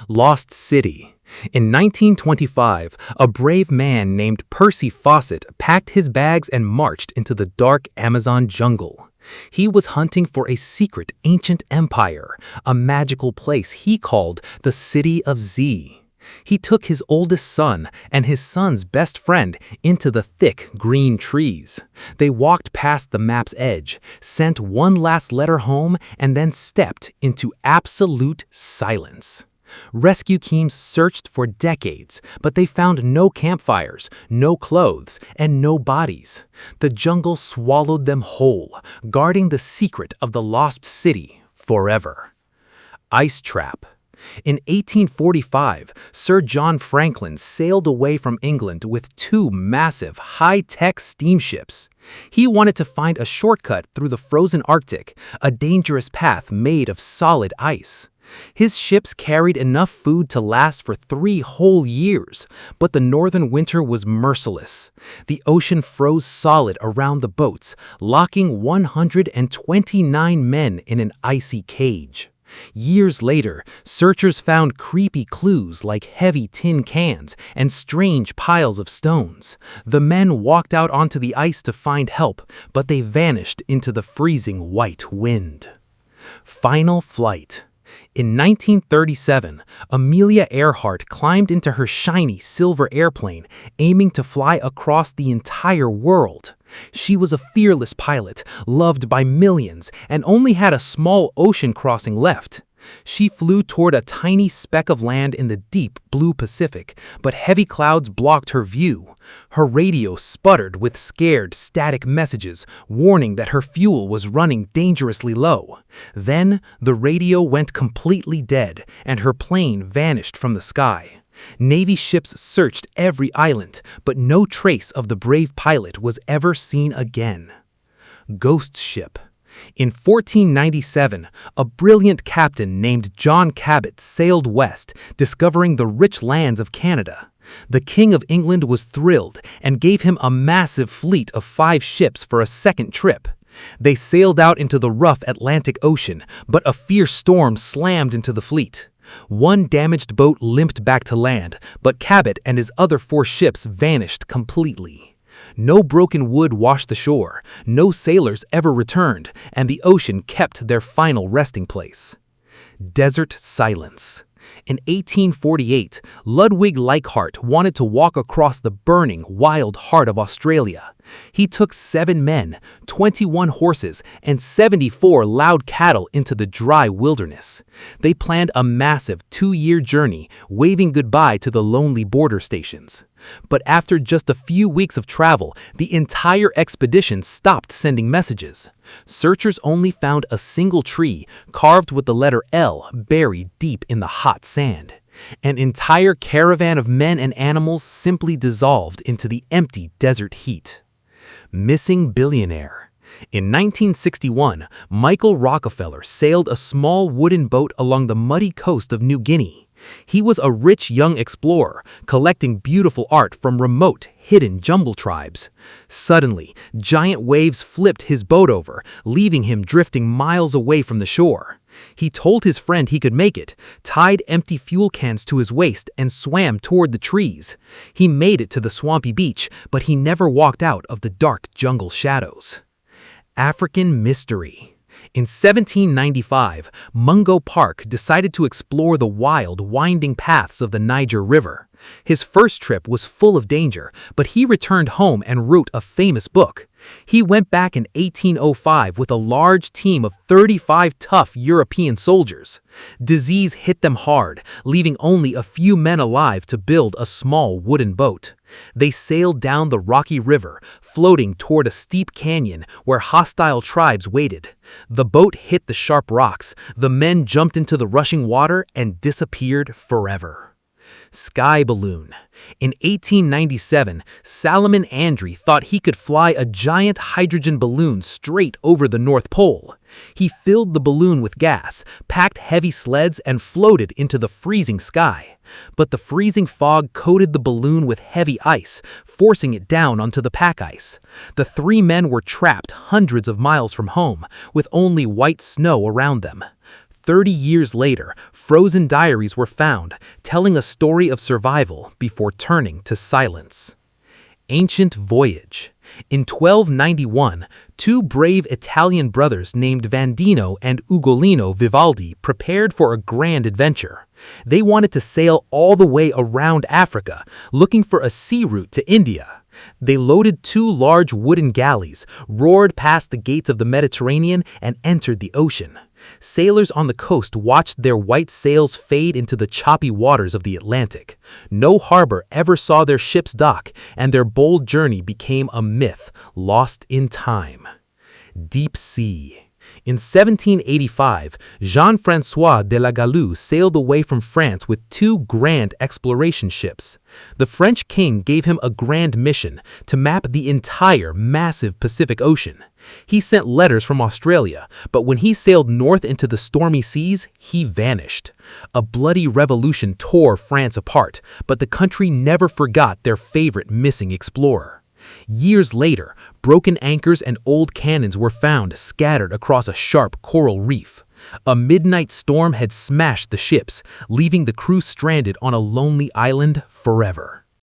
Lost City. In 1925, a brave man named Percy Fawcett packed his bags and marched into the dark Amazon jungle. He was hunting for a secret ancient empire, a magical place he called the City of Z. He took his oldest son and his son's best friend into the thick green trees. They walked past the map's edge, sent one last letter home, and then stepped into absolute silence. Rescue teams searched for decades, but they found no campfires, no clothes, and no bodies. The jungle swallowed them whole, guarding the secret of the lost city forever. Ice Trap. In 1845, Sir John Franklin sailed away from England with two massive, high-tech steamships. He wanted to find a shortcut through the frozen Arctic, a dangerous path made of solid ice. His ships carried enough food to last for 3 whole years, but the northern winter was merciless. The ocean froze solid around the boats, locking 129 men in an icy cage. Years later, searchers found creepy clues like heavy tin cans and strange piles of stones. The men walked out onto the ice to find help, but they vanished into the freezing white wind. Final flight. In 1937, Amelia Earhart climbed into her shiny silver airplane, aiming to fly across the entire world. She was a fearless pilot, loved by millions, and only had a small ocean crossing left. She flew toward a tiny speck of land in the deep blue Pacific, but heavy clouds blocked her view. Her radio sputtered with scared, static messages, warning that her fuel was running dangerously low. Then, the radio went completely dead, and her plane vanished from the sky. Navy ships searched every island, but no trace of the brave pilot was ever seen again. Ghost Ship. In 1497, a brilliant captain named John Cabot sailed west, discovering the rich lands of Canada. The King of England was thrilled and gave him a massive fleet of 5 ships for a second trip. They sailed out into the rough Atlantic Ocean, but a fierce storm slammed into the fleet. One damaged boat limped back to land, but Cabot and his other 4 ships vanished completely. No broken wood washed the shore, no sailors ever returned, and the ocean kept their final resting place. Desert silence. In 1848, Ludwig Leichhardt wanted to walk across the burning, wild heart of Australia. He took 7 men, 21 horses, and 74 loud cattle into the dry wilderness. They planned a massive 2-year journey, waving goodbye to the lonely border stations. But after just a few weeks of travel, the entire expedition stopped sending messages. Searchers only found a single tree, carved with the letter L buried deep in the hot sand. An entire caravan of men and animals simply dissolved into the empty desert heat. Missing billionaire. In 1961, Michael Rockefeller sailed a small wooden boat along the muddy coast of New Guinea. He was a rich young explorer, collecting beautiful art from remote, hidden jungle tribes. Suddenly, giant waves flipped his boat over, leaving him drifting miles away from the shore. He told his friend he could make it, tied empty fuel cans to his waist, and swam toward the trees. He made it to the swampy beach, but he never walked out of the dark jungle shadows. African mystery. In 1795, Mungo Park decided to explore the wild, winding paths of the Niger River. His first trip was full of danger, but he returned home and wrote a famous book. He went back in 1805 with a large team of 35 tough European soldiers. Disease hit them hard, leaving only a few men alive to build a small wooden boat. They sailed down the rocky river, floating toward a steep canyon where hostile tribes waited. The boat hit the sharp rocks, the men jumped into the rushing water and disappeared forever. Sky balloon. In 1897, Salomon Andree thought he could fly a giant hydrogen balloon straight over the North Pole. He filled the balloon with gas, packed heavy sleds, and floated into the freezing sky. But the freezing fog coated the balloon with heavy ice, forcing it down onto the pack ice. The 3 men were trapped hundreds of miles from home, with only white snow around them. 30 years later, frozen diaries were found, telling a story of survival before turning to silence. Ancient voyage. In 1291, two brave Italian brothers named Vandino and Ugolino Vivaldi prepared for a grand adventure. They wanted to sail all the way around Africa, looking for a sea route to India. They loaded two large wooden galleys, roared past the gates of the Mediterranean, and entered the ocean. Sailors on the coast watched their white sails fade into the choppy waters of the Atlantic. No harbor ever saw their ships dock, and their bold journey became a myth, lost in time. Deep sea. In 1785, Jean-François de la Gallue sailed away from France with two grand exploration ships. The French king gave him a grand mission to map the entire massive Pacific Ocean. He sent letters from Australia, but when he sailed north into the stormy seas, he vanished. A bloody revolution tore France apart, but the country never forgot their favorite missing explorer. Years later, broken anchors and old cannons were found scattered across a sharp coral reef. A midnight storm had smashed the ships, leaving the crew stranded on a lonely island forever.